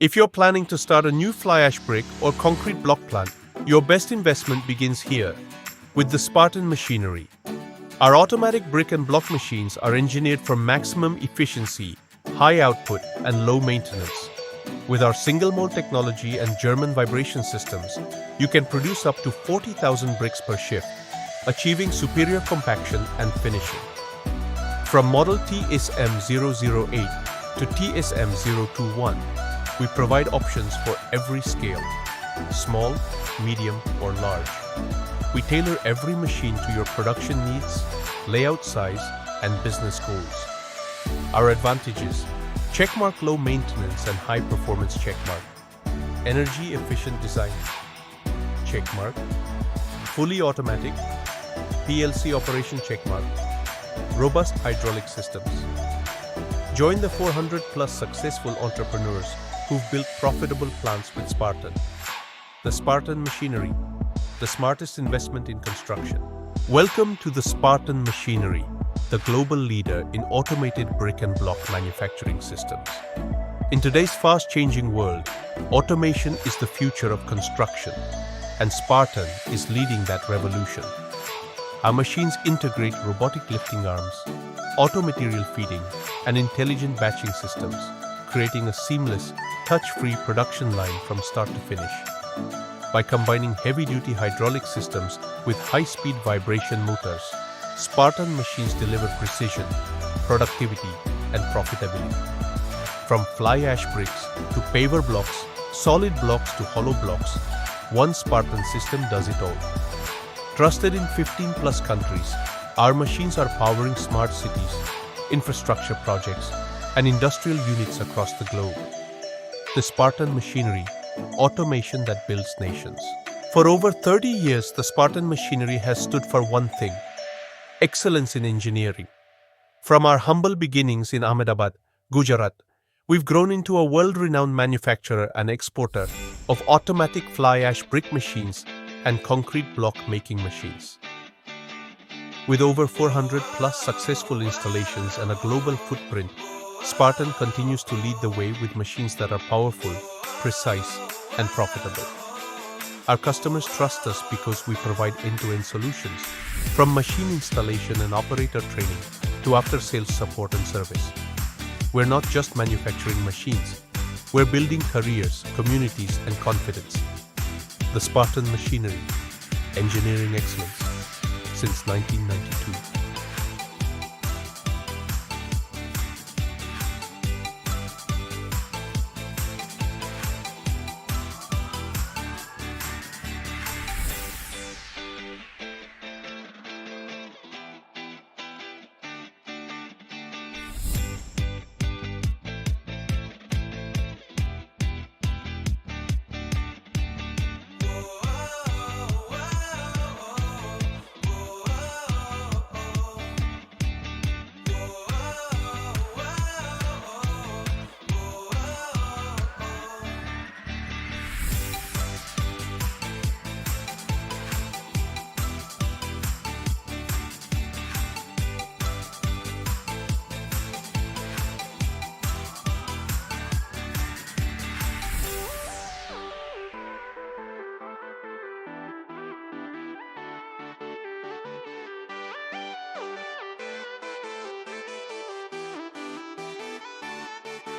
If you're planning to start a new fly ash brick or concrete block plant, your best investment begins here, with the Spartan machinery. Our automatic brick and block machines are engineered for maximum efficiency, high output, and low maintenance. With our single mold technology and German vibration systems, you can produce up to 40,000 bricks per shift, achieving superior compaction and finishing. From model TSM008 to TSM021, we provide options for every scale, small, medium, or large. We tailor every machine to your production needs, layout size, and business goals. Our advantages: checkmark low maintenance and high performance checkmark, energy efficient design, checkmark, fully automatic, PLC operation checkmark, robust hydraulic systems. Join the 400 plus successful entrepreneurs who've built profitable plants with Spartan. The Spartan machinery, the smartest investment in construction. Welcome to the Spartan machinery, the global leader in automated brick and block manufacturing systems. In today's fast-changing world, automation is the future of construction, and Spartan is leading that revolution. Our machines integrate robotic lifting arms, auto material feeding, and intelligent batching systems, creating a seamless, touch-free production line from start to finish. By combining heavy-duty hydraulic systems with high-speed vibration motors, Spartan machines deliver precision, productivity, and profitability. From fly ash bricks to paver blocks, solid blocks to hollow blocks, one Spartan system does it all. Trusted in 15 plus countries, our machines are powering smart cities, infrastructure projects, and industrial units across the globe. The Spartan machinery, automation that builds nations. For over 30 years, the Spartan machinery has stood for one thing: excellence in engineering. From our humble beginnings in Ahmedabad, Gujarat, we've grown into a world-renowned manufacturer and exporter of automatic fly ash brick machines and concrete block making machines. With over 400 plus successful installations and a global footprint, Spartan continues to lead the way with machines that are powerful, precise, and profitable. Our customers trust us because we provide end-to-end solutions, from machine installation and operator training to after-sales support and service. We're not just manufacturing machines, we're building careers, communities, and confidence. The Spartan machinery, engineering excellence, since 1992.